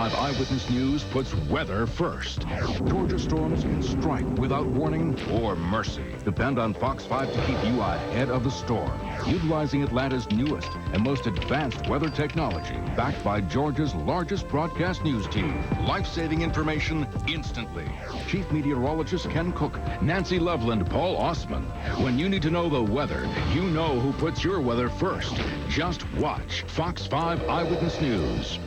5 Eyewitness News puts weather first. Georgia storms can strike without warning or mercy. Depend on Fox 5 to keep you ahead of the storm, utilizing Atlanta's newest and most advanced weather technology, backed by Georgia's largest broadcast news team. Life-saving information instantly. Chief Meteorologist Ken Cook, Nancy Loveland, Paul Osman. When you need to know the weather, you know who puts your weather first. Just watch Fox 5 Eyewitness News.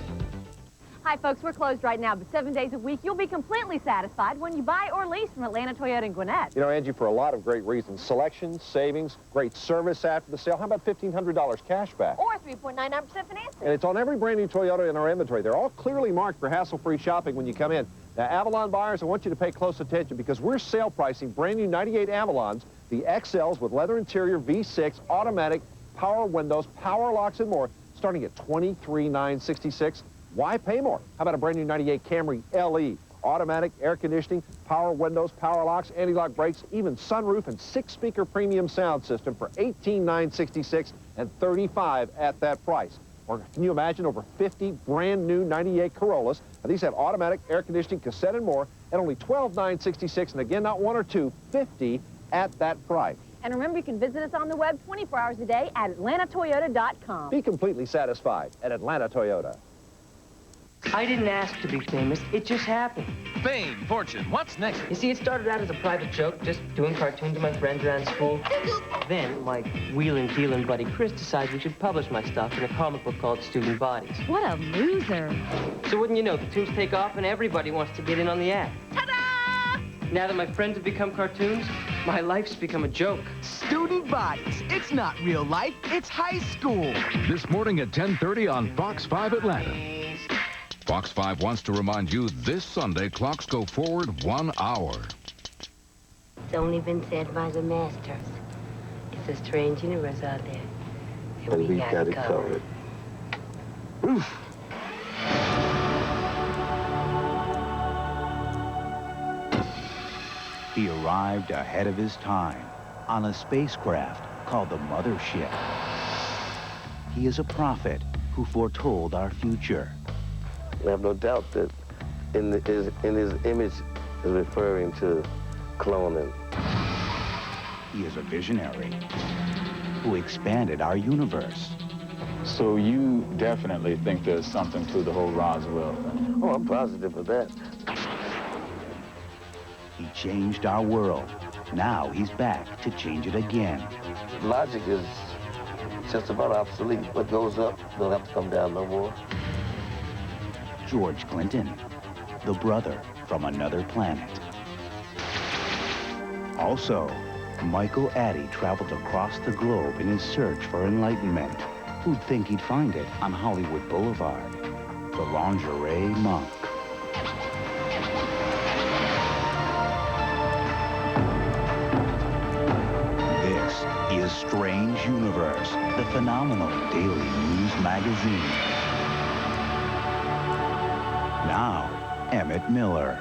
Hi, folks. We're closed right now, but 7 days a week, you'll be completely satisfied when you buy or lease from Atlanta Toyota in Gwinnett. You know, Angie, for a lot of great reasons. Selection, savings, great service after the sale. How about $1,500 cash back? Or 3.99% financing. And it's on every brand new Toyota in our inventory. They're all clearly marked for hassle-free shopping when you come in. Now, Avalon buyers, I want you to pay close attention because we're sale pricing brand new 98 Avalons, the XLs with leather interior, V6, automatic, power windows, power locks, and more, starting at $23,966. Why pay more? How about a brand new 98 Camry LE? Automatic, air conditioning, power windows, power locks, anti-lock brakes, even sunroof and 6-speaker premium sound system for $18,966 and $35 at that price. Or can you imagine over 50 brand new 98 Corollas? Now, these have automatic, air conditioning, cassette, and more at only $12,966, and again, not one or two, 50 at that price. And remember, you can visit us on the web 24 hours a day at atlantatoyota.com. Be completely satisfied at Atlanta Toyota. I didn't ask to be famous. It just happened. Fame, fortune, what's next? You see, it started out as a private joke, just doing cartoons with my friends around school. Then, my wheelin' dealin' buddy Chris decides we should publish my stuff in a comic book called Student Bodies. What a loser. So wouldn't you know, the tunes take off and everybody wants to get in on the act. Ta-da! Now that my friends have become cartoons, my life's become a joke. Student Bodies. It's not real life, it's high school. This morning at 10:30 on Fox 5 Atlanta. Fox 5 wants to remind you this Sunday, clocks go forward 1 hour. It's only been said by the masters. It's a strange universe out there. And we got it covered. Oof. He arrived ahead of his time on a spacecraft called the Mothership. He is a prophet who foretold our future. I have no doubt that in his image is referring to cloning. He is a visionary who expanded our universe. So you definitely think there's something to the whole Roswell thing? Oh, I'm positive of that. He changed our world. Now he's back to change it again. Logic is just about obsolete. What goes up don't have to come down no more. George Clinton, the brother from another planet. Also, Michael Addy traveled across the globe in his search for enlightenment. Who'd think he'd find it on Hollywood Boulevard? The lingerie monk. This is Strange Universe, the phenomenal daily news magazine. Now, Emmett Miller.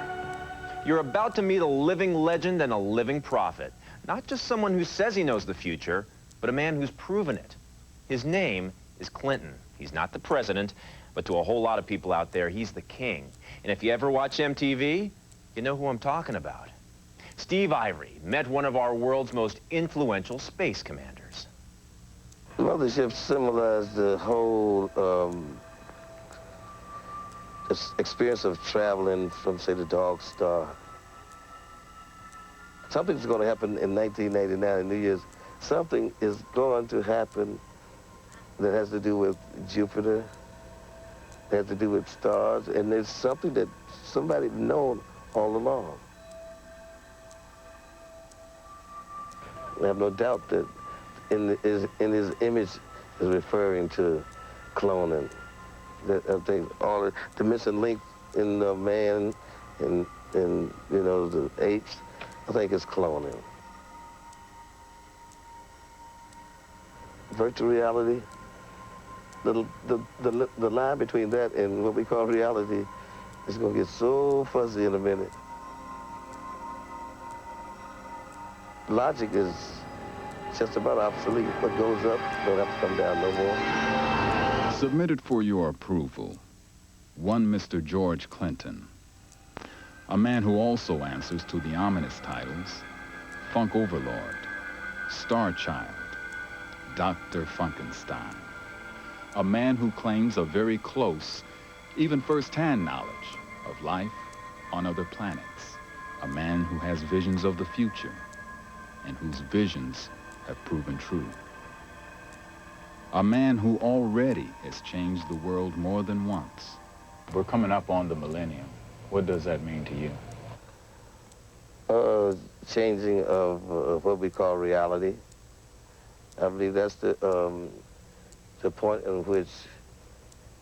You're about to meet a living legend and a living prophet. Not just someone who says he knows the future, but a man who's proven it. His name is Clinton. He's not the president, but to a whole lot of people out there, he's the king. And if you ever watch MTV, you know who I'm talking about. Steve Ivory met one of our world's most influential space commanders. Mothership symbolized the whole experience of traveling from, say, the Dog Star. Something's going to happen in 1989, in New Year's. Something is going to happen that has to do with Jupiter, that has to do with stars, and it's something that somebody known all along. I have no doubt that in his image is referring to cloning. That I think all the missing link in the man and you know the apes, I think it's cloning. Virtual reality, the line between that and what we call reality is going to get so fuzzy in a minute. Logic is just about obsolete. What goes up don't have to come down no more. Submitted for your approval. one Mr. George Clinton, a man who also answers to the ominous titles Funk Overlord, Star Child, Dr. Funkenstein, a man who claims a very close, even first-hand knowledge of life on other planets, a man who has visions of the future and whose visions have proven true. A man who already has changed the world more than once. We're coming up on the millennium. What does that mean to you? Changing of what we call reality. I believe that's the point in which,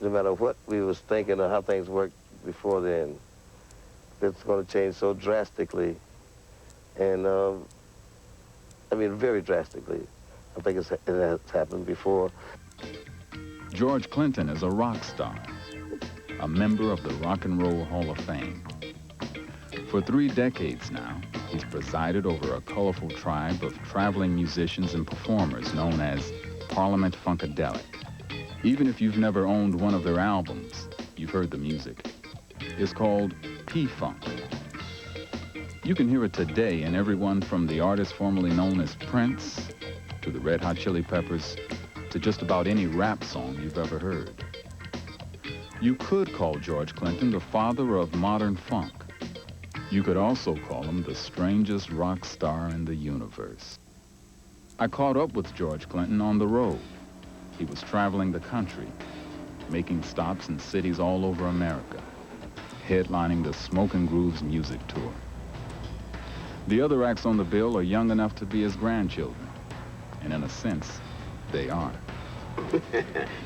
no matter what we was thinking or how things worked before then, it's going to change so drastically, and I mean very drastically. I think it has happened before. George Clinton is a rock star, a member of the Rock and Roll Hall of Fame. For 3 decades now, he's presided over a colorful tribe of traveling musicians and performers known as Parliament Funkadelic. Even if you've never owned one of their albums, you've heard the music. It's called P-Funk. You can hear it today in everyone from the artist formerly known as Prince, to the Red Hot Chili Peppers, to just about any rap song you've ever heard. You could call George Clinton the father of modern funk. You could also call him the strangest rock star in the universe. I caught up with George Clinton on the road. He was traveling the country, making stops in cities all over America, headlining the Smokin' Grooves music tour. The other acts on the bill are young enough to be his grandchildren, and in a sense, they are.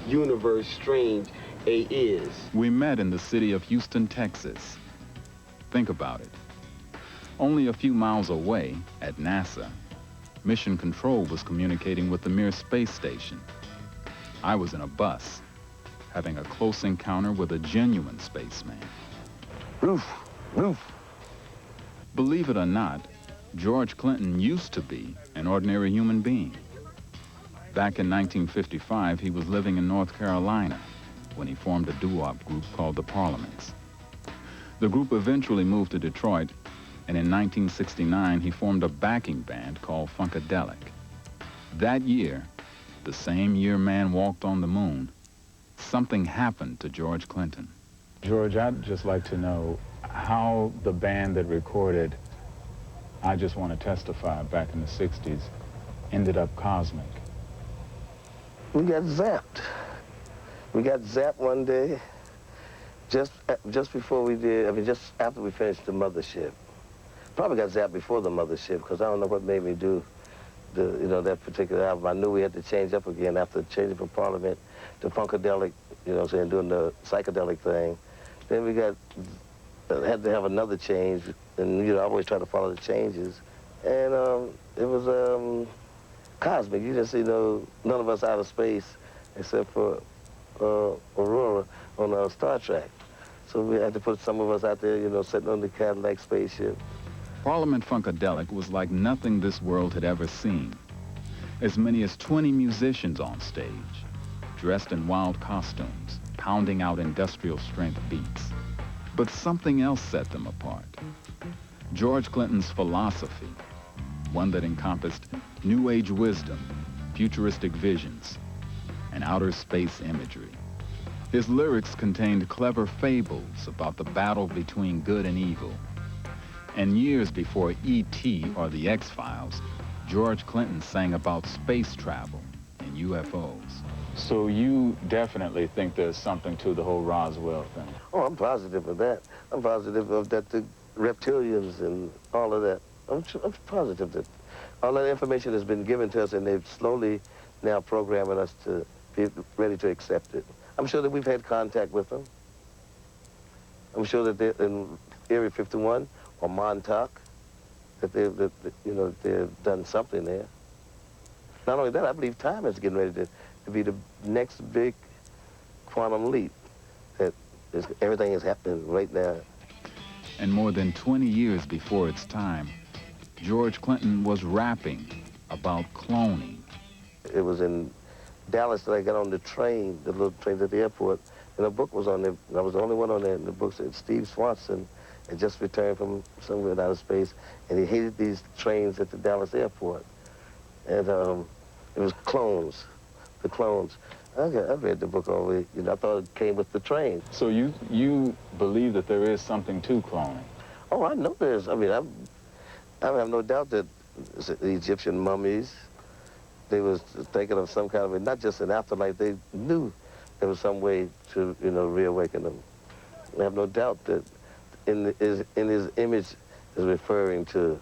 Universe strange is. We met in the city of Houston, Texas. Think about it. Only a few miles away, at NASA, Mission Control was communicating with the Mir space station. I was in a bus, having a close encounter with a genuine spaceman. Roof. Believe it or not, George Clinton used to be an ordinary human being. Back in 1955, he was living in North Carolina when he formed a doo-wop group called the Parliaments. The group eventually moved to Detroit, and in 1969, he formed a backing band called Funkadelic. That year, the same year man walked on the moon, something happened to George Clinton. George, I'd just like to know how the band that recorded I Just Want to Testify back in the 60s ended up cosmic. We got zapped. We got zapped one day, just before we did, I mean, just after we finished the Mothership. Probably got zapped before the Mothership, because I don't know what made me do that particular album. I knew we had to change up again after changing from Parliament to Funkadelic, doing the psychedelic thing. Then we had to have another change, and I always try to follow the changes. And it was cosmic. You just none of us out of space except for Aurora on Star Trek. So we had to put some of us out there, sitting on the Cadillac spaceship. Parliament Funkadelic was like nothing this world had ever seen. As many as 20 musicians on stage, dressed in wild costumes, pounding out industrial-strength beats. But something else set them apart. George Clinton's philosophy, one that encompassed New Age wisdom, futuristic visions, and outer space imagery. His lyrics contained clever fables about the battle between good and evil. And years before E.T. or the X-Files, George Clinton sang about space travel and UFOs. So you definitely think there's something to the whole Roswell thing? Oh, I'm positive of that. I'm positive of that the reptilians and all of that. I'm positive that all that information has been given to us, and they've slowly now programming us to be ready to accept it. I'm sure that we've had contact with them. I'm sure that they're in Area 51 or Montauk, that they've done something there. Not only that, I believe time is getting ready to be the next big quantum leap. Everything is happening right now. And more than 20 years before its time, George Clinton was rapping about cloning. It was in Dallas that I got on the train, the little train at the airport, And a book was on there, and I was the only one on there, and the book said Steve Swanson had just returned from somewhere in outer space, and he hated these trains at the Dallas airport. And it was clones, the clones. I read the book all the way. You know, I thought it came with the train. So you believe that there is something to cloning? Oh, I know there's. I mean, I have no doubt that the Egyptian mummies, they was thinking of some kind of, not just an afterlife, they knew there was some way to, you know, reawaken them. I have no doubt that in his image is referring to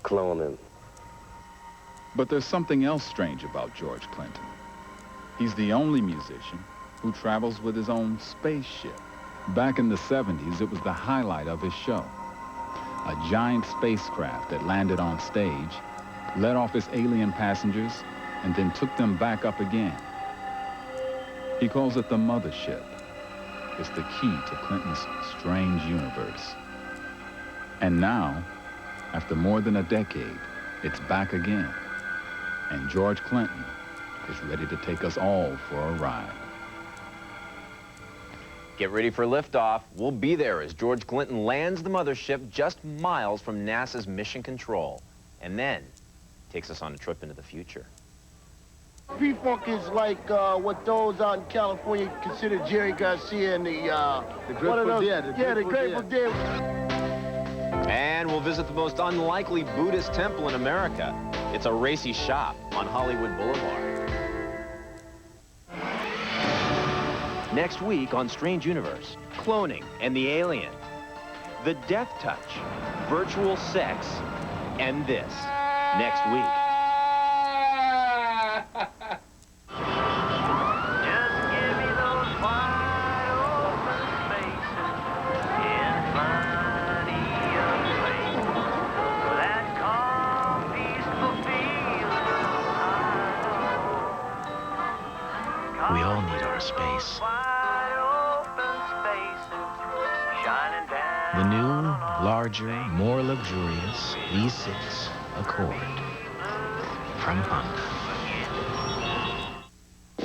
cloning. But there's something else strange about George Clinton. He's the only musician who travels with his own spaceship. Back in the 70s, it was the highlight of his show. A giant spacecraft that landed on stage, let off its alien passengers, and then took them back up again. He calls it the mothership. It's the key to Clinton's strange universe. And now, after more than a decade, it's back again. And George Clinton is ready to take us all for a ride. Get ready for liftoff. We'll be there as George Clinton lands the mothership just miles from NASA's Mission Control, and then takes us on a trip into the future. P-Funk is like what those out in California consider Jerry Garcia and the Grateful Dead. Yeah, the Grateful Dead. And we'll visit the most unlikely Buddhist temple in America. It's a racy shop on Hollywood Boulevard. Next week on Strange Universe, cloning and the alien, the death touch, virtual sex, and this. Next week. We all need our space. The new, larger, more luxurious V6 Accord from Honda.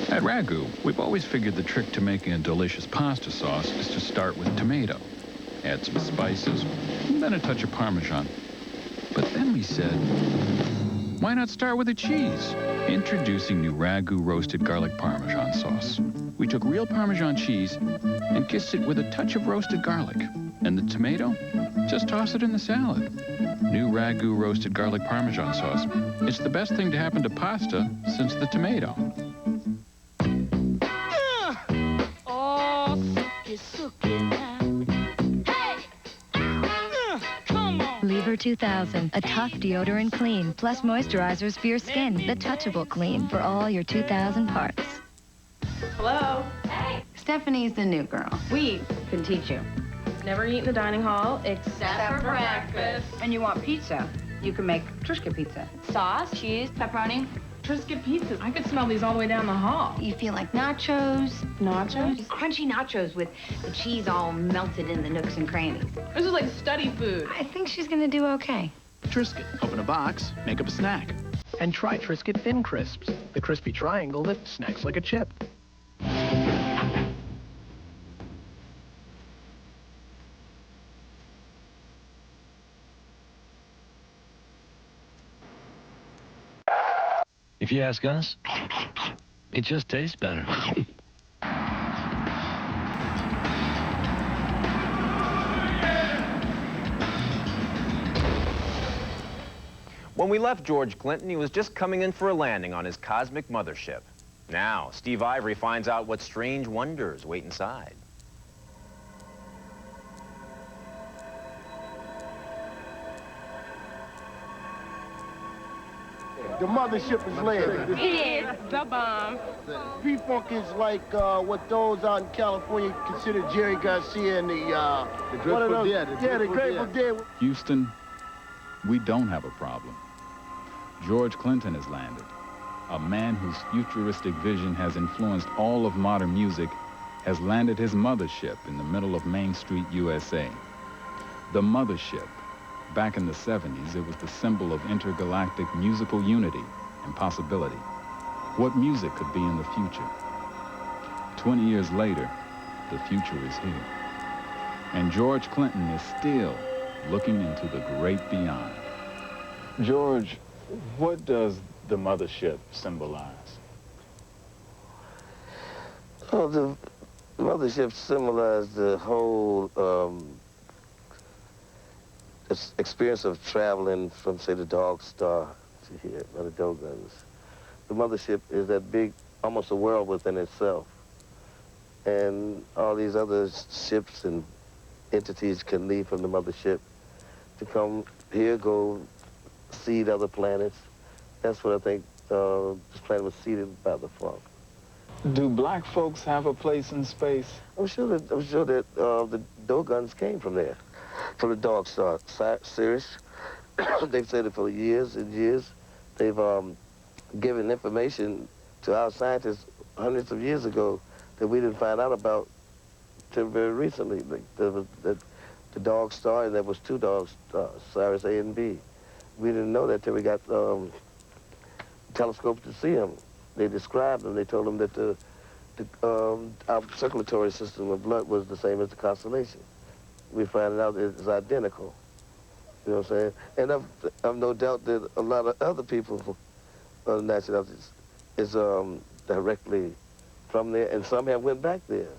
At Ragu, we've always figured the trick to making a delicious pasta sauce is to start with tomato, add some spices, and then a touch of Parmesan. But then we said, why not start with a cheese? Introducing new Ragu roasted garlic Parmesan sauce. We took real Parmesan cheese and kissed it with a touch of roasted garlic. And the tomato? Just toss it in the salad. New Ragu roasted garlic Parmesan sauce. It's the best thing to happen to pasta since the tomato. Lever 2000, a tough deodorant clean, plus moisturizers for your skin, the touchable clean for all your 2000 parts. Hello? Hey. Stephanie's the new girl. We can teach you. never eat in the dining hall except for breakfast. And you want pizza, you can make Triscuit pizza. Sauce, cheese, pepperoni. Triscuit pizzas. I could smell these all the way down the hall. You feel like nachos. Nachos? Crunchy nachos with the cheese all melted in the nooks and crannies. This is like study food. I think she's gonna do okay. Triscuit. Open a box, make up a snack. And try Triscuit Thin Crisps, the crispy triangle that snacks like a chip. If you ask us, it just tastes better. When we left George Clinton, he was just coming in for a landing on his cosmic mothership. Now, Steve Ivory finds out what strange wonders wait inside. The mothership is landing. It is the bomb. P-Funk is like what those out in California consider Jerry Garcia and the Grateful Dead. The Grateful Dead. Houston, we don't have a problem. George Clinton has landed. A man whose futuristic vision has influenced all of modern music has landed his mothership in the middle of Main Street, USA. The mothership. Back in the 70s, it was the symbol of intergalactic musical unity and possibility. What music could be in the future? 20 years later, the future is here. And George Clinton is still looking into the great beyond. George, what does the mothership symbolize? Oh, the mothership symbolized the whole experience of traveling from, say, the Dog Star to here, by the Dogons. The mothership is that big, almost a world within itself. And all these other ships and entities can leave from the mothership to come here, go seed other planets. That's what I think this planet was seeded by the funk. Do black folks have a place in space? I'm sure that the Dogons came from there, from the Dog Star series. They've said it for years and years. They've given information to our scientists hundreds of years ago that we didn't find out about till very recently. Like there was the Dog Star, and there was two Dog Stars, Sirius A and B. We didn't know that till we got telescopes to see them. They described them. They told them that our circulatory system of blood was the same as the constellation. We found out it's identical. You know what I'm saying? And I've no doubt that a lot of other people, nationalities, is directly from there, and some have went back there.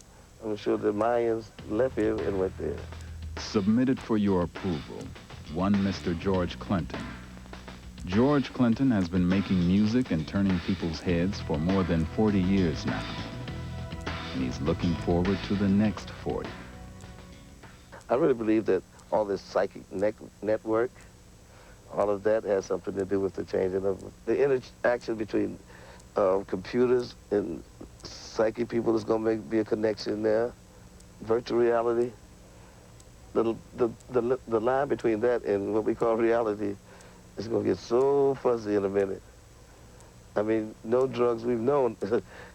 I'm sure the Mayans left here and went there. Submitted for your approval, one Mr. George Clinton. George Clinton has been making music and turning people's heads for more than 40 years now. And he's looking forward to the next 40. I really believe that all this psychic network, all of that has something to do with the changing of the interaction between computers and psychic people. There's going to be a connection there. Virtual reality. The line between that and what we call reality is going to get so fuzzy in a minute. I mean, no drugs we've known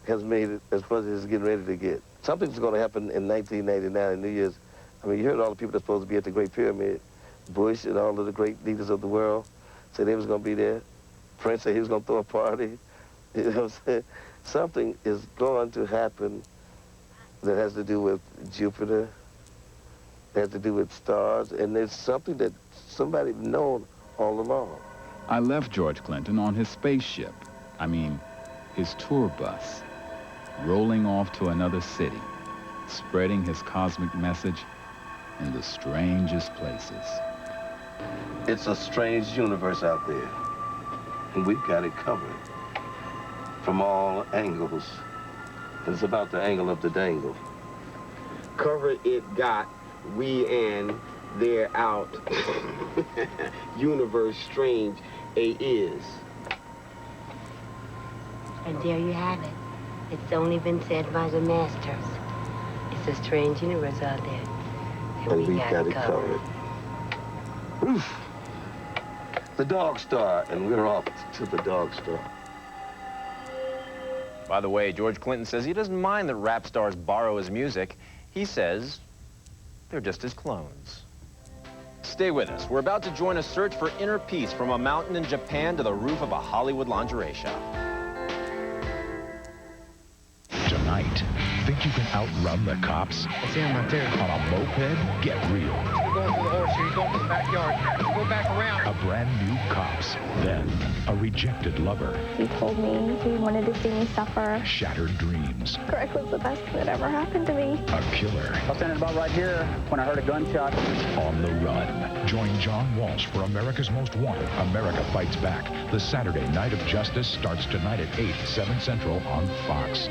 has made it as fuzzy as it's getting ready to get. Something's going to happen in 1999 in New Year's. I mean, you heard all the people that's supposed to be at the Great Pyramid. Bush and all of the great leaders of the world said they was going to be there. Prince said he was going to throw a party. You know what I'm saying? Something is going to happen that has to do with Jupiter, that has to do with stars, and there's something that somebody known all along. I left George Clinton on his spaceship. I mean, his tour bus, rolling off to another city, spreading his cosmic message in the strangest places. It's a strange universe out there, and we've got it covered from all angles. It's about the angle of the dangle. Cover it got, we in, they're out. Universe strange, A is. And there you have it. It's only been said by the masters. It's a strange universe out there. And we got it covered. Oof. The Dog Star, and we're off to the Dog Star. By the way, George Clinton says he doesn't mind that rap stars borrow his music. He says they're just his clones. Stay with us. We're about to join a search for inner peace from a mountain in Japan to the roof of a Hollywood lingerie shop. Tonight, think you can outrun the cops? I see him right there. On a moped? Get real. He's going through the horseshoe. He's going to the backyard. Go back around. A brand new Cops. Then, a rejected lover. He told me he wanted to see me suffer. Shattered dreams. Greg was the best thing that ever happened to me. A killer. I was standing about right here when I heard a gunshot. On the run. Join John Walsh for America's Most Wanted. America Fights Back. The Saturday Night of Justice starts tonight at 8, 7 Central on Fox.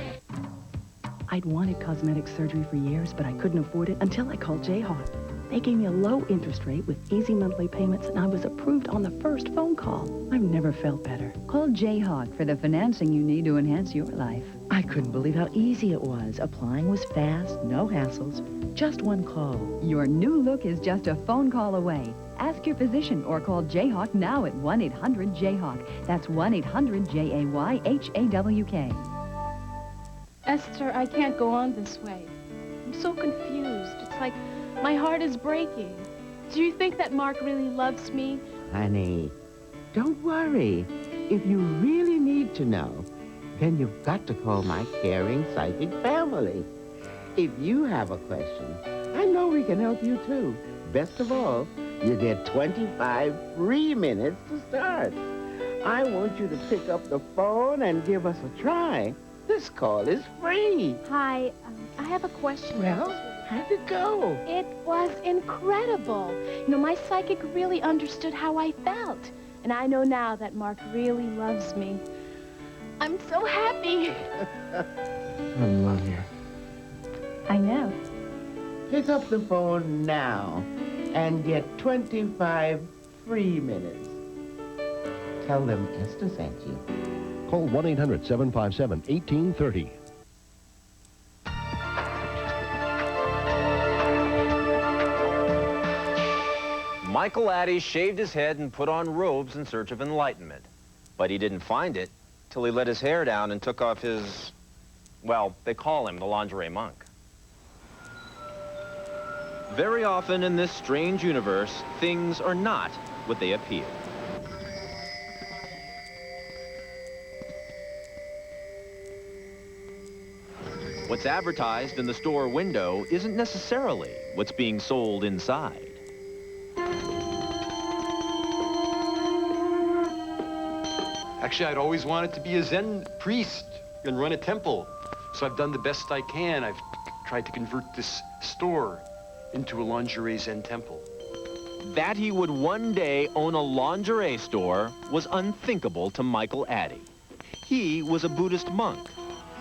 I'd wanted cosmetic surgery for years, but I couldn't afford it until I called Jayhawk. They gave me a low interest rate with easy monthly payments, and I was approved on the first phone call. I've never felt better. Call Jayhawk for the financing you need to enhance your life. I couldn't believe how easy it was. Applying was fast, no hassles, just one call. Your new look is just a phone call away. Ask your physician or call Jayhawk now at 1-800-JAYHAWK. That's 1-800-JAYHAWK. Esther, I can't go on this way. I'm so confused. It's like my heart is breaking. Do you think that Mark really loves me? Honey, don't worry. If you really need to know, then you've got to call my caring psychic family. If you have a question, I know we can help you too. Best of all, you get 25 free minutes to start. I want you to pick up the phone and give us a try. This call is free. Hi, I have a question. Well, how'd it go? It was incredible. You know, my psychic really understood how I felt. And I know now that Mark really loves me. I'm so happy. I love you. I know. Pick up the phone now and get 25 free minutes. Tell them Esther sent you. Call 1-800-757-1830. Michael Addy shaved his head and put on robes in search of enlightenment. But he didn't find it till he let his hair down and took off his, well, they call him the lingerie monk. Very often in this strange universe, things are not what they appear. What's advertised in the store window isn't necessarily what's being sold inside. Actually, I'd always wanted to be a Zen priest and run a temple. So I've done the best I can. I've tried to convert this store into a lingerie Zen temple. That he would one day own a lingerie store was unthinkable to Michael Addy. He was a Buddhist monk,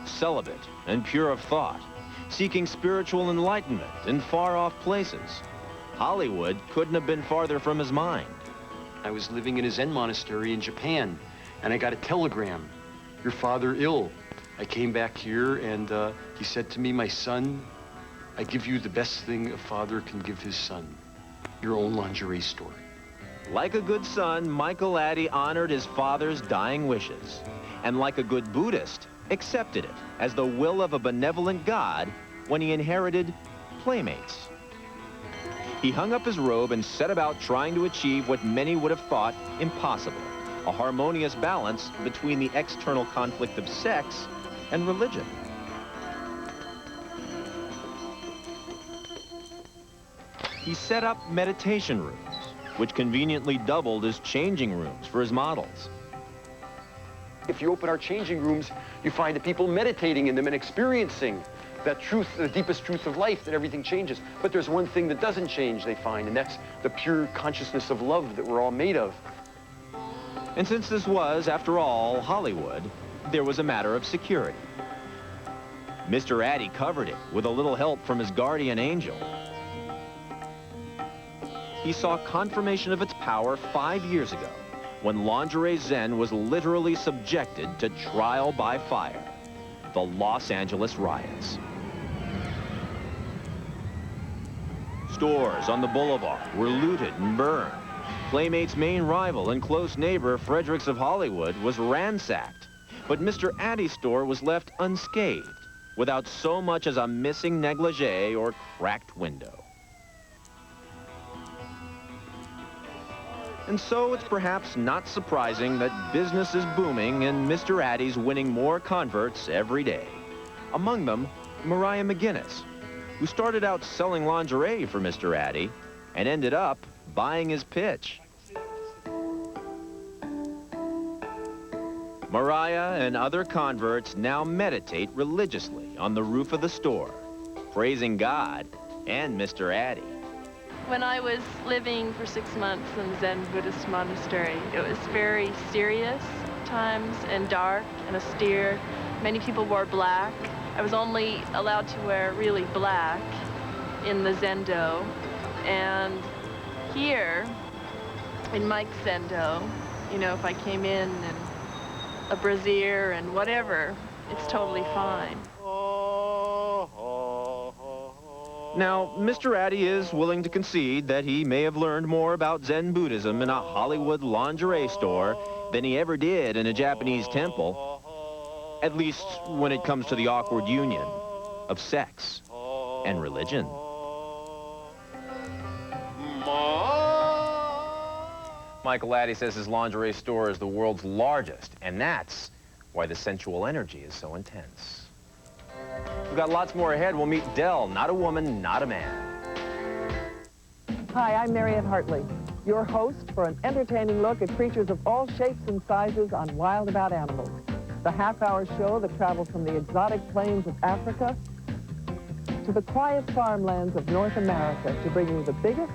celibate and pure of thought, seeking spiritual enlightenment in far-off places. Hollywood couldn't have been farther from his mind. I was living in a Zen monastery in Japan, and I got a telegram, "Your father ill." I came back here, and he said to me, "My son, I give you the best thing a father can give his son, your own lingerie store." Like a good son, Michael Addy honored his father's dying wishes, and like a good Buddhist, accepted it as the will of a benevolent God when he inherited playmates. He hung up his robe and set about trying to achieve what many would have thought impossible, a harmonious balance between the external conflict of sex and religion. He set up meditation rooms, which conveniently doubled as changing rooms for his models. If you open our changing rooms, you find the people meditating in them and experiencing that truth, the deepest truth of life, that everything changes. But there's one thing that doesn't change, they find, and that's the pure consciousness of love that we're all made of. And since this was, after all, Hollywood, there was a matter of security. Mr. Addy covered it with a little help from his guardian angel. He saw confirmation of its power 5 years ago, when Lingerie Zen was literally subjected to trial by fire, the Los Angeles riots. Stores on the boulevard were looted and burned. Playmate's main rival and close neighbor, Fredericks of Hollywood, was ransacked. But Mr. Addy's store was left unscathed, without so much as a missing negligee or cracked window. And so it's perhaps not surprising that business is booming and Mr. Addy's winning more converts every day. Among them, Mariah McGinnis, who started out selling lingerie for Mr. Addy and ended up buying his pitch. Mariah and other converts now meditate religiously on the roof of the store, praising God and Mr. Addy. When I was living for 6 months in the Zen Buddhist monastery, it was very serious times and dark and austere. Many people wore black. I was only allowed to wear really black in the Zendo. And here, in Mike's Zendo, you know, if I came in a brassiere and whatever, it's totally fine. Now, Mr. Addy is willing to concede that he may have learned more about Zen Buddhism in a Hollywood lingerie store than he ever did in a Japanese temple, at least when it comes to the awkward union of sex and religion. Michael Addy says his lingerie store is the world's largest, and that's why the sensual energy is so intense. We've got lots more ahead. We'll meet Dell, not a woman, not a man. Hi, I'm Marianne Hartley, your host for an entertaining look at creatures of all shapes and sizes on Wild About Animals, the half-hour show that travels from the exotic plains of Africa to the quiet farmlands of North America to bring you the biggest,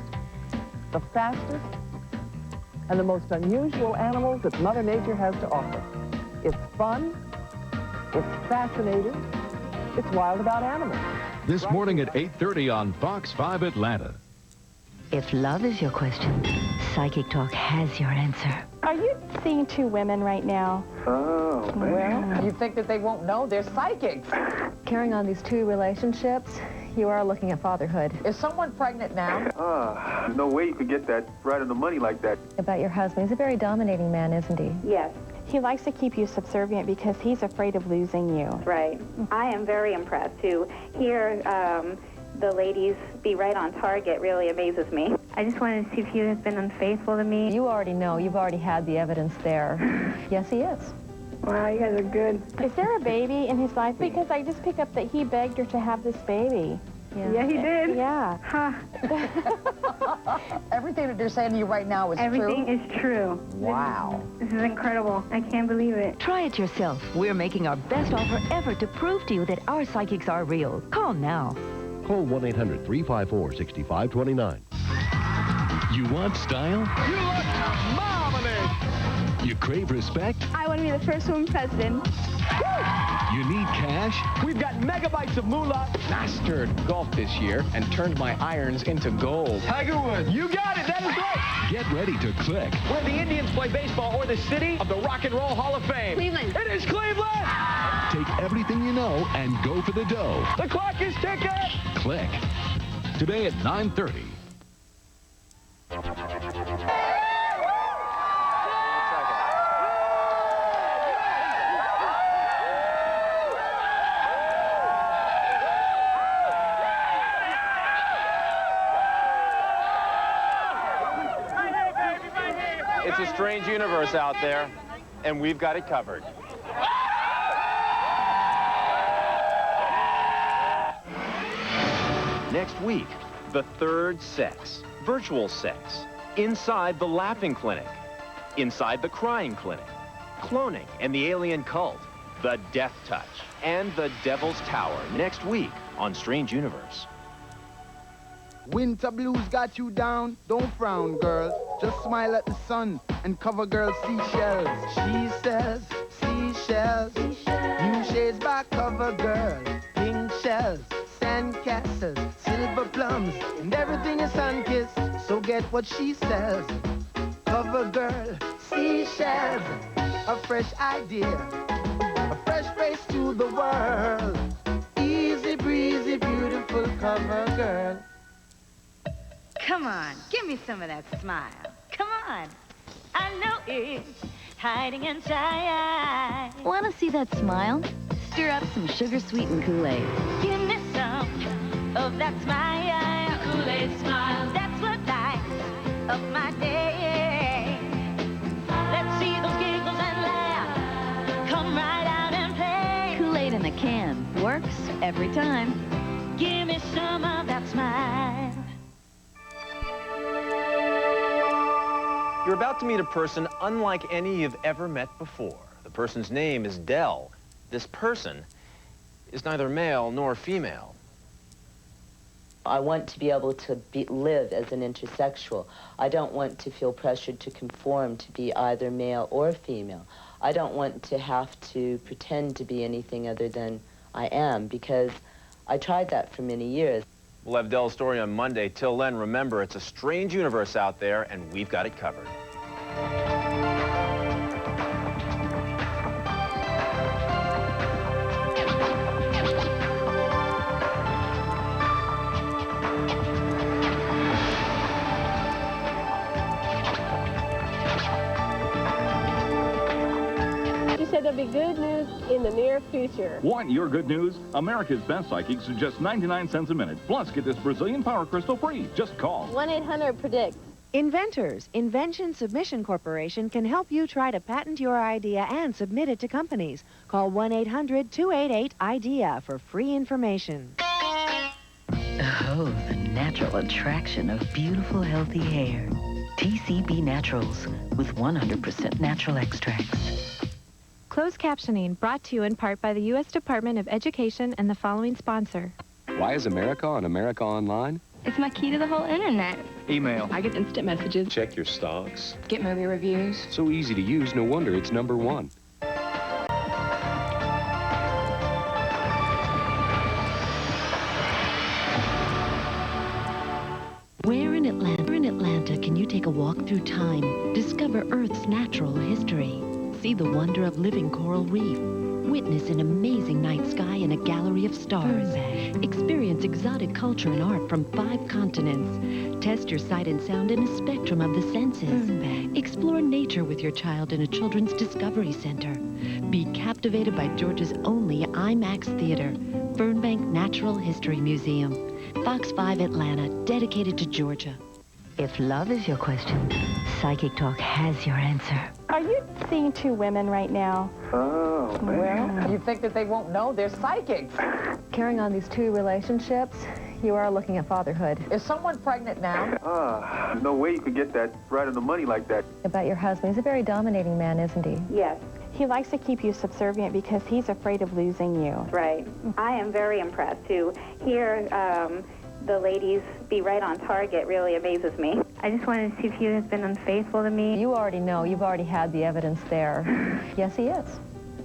the fastest, and the most unusual animals that Mother Nature has to offer. It's fun, it's fascinating, it's Wild About Animals. This morning at 8:30 on Fox 5 Atlanta. If love is your question, Psychic Talk has your answer. Are you seeing two women right now? Oh, Well, you think that they won't know? They're psychics. Carrying on these two relationships, you are looking at fatherhood. Is someone pregnant now? No way you could get that right on the money like that. About your husband, he's a very dominating man, isn't he? Yes. He likes to keep you subservient because he's afraid of losing you. Right. I am very impressed to hear the ladies be right on target. Really amazes me. I just wanted to see if he has been unfaithful to me. You already know. You've already had the evidence there. Yes, he is. Wow, you guys are good. Is there a baby in his life? Because I just picked up that he begged her to have this baby. Yeah, he did. Yeah. Huh. Everything that they're saying to you right now is Everything true? is true. Wow. This is incredible. I can't believe it. Try it yourself. We're making our best offer ever to prove to you that our psychics are real. Call now. Call 1-800-354-6529. You want style? You look marvelous! You crave respect? I want to be the first woman president. You need cash? We've got megabytes of moolah. Mastered golf this year and turned my irons into gold. Tiger Woods. You got it. That is right. Get ready to click. Where the Indians play baseball or the city of the Rock and Roll Hall of Fame. Cleveland. It is Cleveland. Take everything you know and go for the dough. The clock is ticking. Click. Today at 9:30. It's a strange universe out there, and we've got it covered. Next week, the third sex, virtual sex, inside the laughing clinic, inside the crying clinic, cloning and the alien cult, the death touch, and the devil's tower. Next week on Strange Universe. Winter blues got you down, don't frown, girl. Just smile at the sun and cover girl's seashells. She says, seashells, new shades by cover girl. Pink shells, sand castles, silver plums, and everything is sun-kissed. So get what she says. Cover girl, seashells, a fresh idea, a fresh face to the world. Easy breezy, beautiful cover girl. Come on, give me some of that smile. Come on. I know it's hiding inside. Want to see that smile? Stir up some sugar-sweetened Kool-Aid. Give me some of that smile. Kool-Aid smile. That's what lights up my day. Let's see those giggles and laugh. Come right out and play. Kool-Aid in a can. Works every time. Give me some of that smile. You're about to meet a person unlike any you've ever met before. The person's name is Dell. This person is neither male nor female. I want to be able to live as an intersexual. I don't want to feel pressured to conform to be either male or female. I don't want to have to pretend to be anything other than I am, because I tried that for many years. We'll have Dell's story on Monday. Till then, remember, it's a strange universe out there, and we've got it covered. He said there'll be good news in the near future. Want your good news? America's best psychics are just 99 cents a minute. Plus, get this Brazilian power crystal free. Just call 1-800-PREDICT. Inventors, Invention Submission Corporation can help you try to patent your idea and submit it to companies. Call 1-800-288-IDEA for free information. Oh, the natural attraction of beautiful, healthy hair. TCB Naturals with 100% natural extracts. Closed captioning brought to you in part by the U.S. Department of Education and the following sponsor. Why is America on America Online? It's my key to the whole internet. Email. I get instant messages. Check your stocks. Get movie reviews. So easy to use, no wonder it's #1. Where in Atlanta can you take a walk through time, discover Earth's natural history, see the wonder of living coral reef, witness an amazing night sky and a gallery of stars, experience exotic culture and art from 5 continents, test your sight and sound in a spectrum of the senses, explore nature with your child in a children's discovery center, be captivated by Georgia's only IMAX theater, Fernbank Natural History Museum. Fox 5 Atlanta, dedicated to Georgia. If love is your question, Psychic Talk has your answer. Are you seeing 2 women right now? Oh, man. Well, you think that they won't know? They're psychics. Carrying on these 2 relationships, you are looking at fatherhood. Is someone pregnant now? No way you could get that right on the money like that. About your husband, he's a very dominating man, isn't he? Yes. He likes to keep you subservient because he's afraid of losing you. Right. I am very impressed to hear the ladies be right on target. Really amazes me. I just wanted to see if he has been unfaithful to me. You already know. You've already had the evidence there. Yes, he is.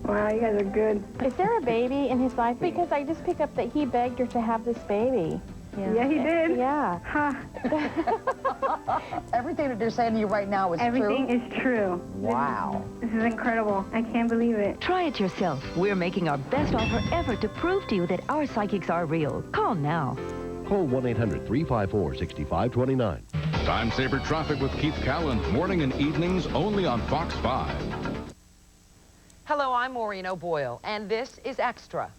Wow, you guys are good. Is there a baby in his life? Because I just picked up that he begged her to have this baby. Yeah, he did. Yeah. Huh. Everything that they're saying to you right now is Everything true? is true. Wow. This is incredible. I can't believe it. Try it yourself. We're making our best offer ever to prove to you that our psychics are real. Call now. Call 1-800-354-6529. Time Saver Traffic with Keith Callan. Morning and evenings only on Fox 5. Hello, I'm Maureen O'Boyle, and this is Extra.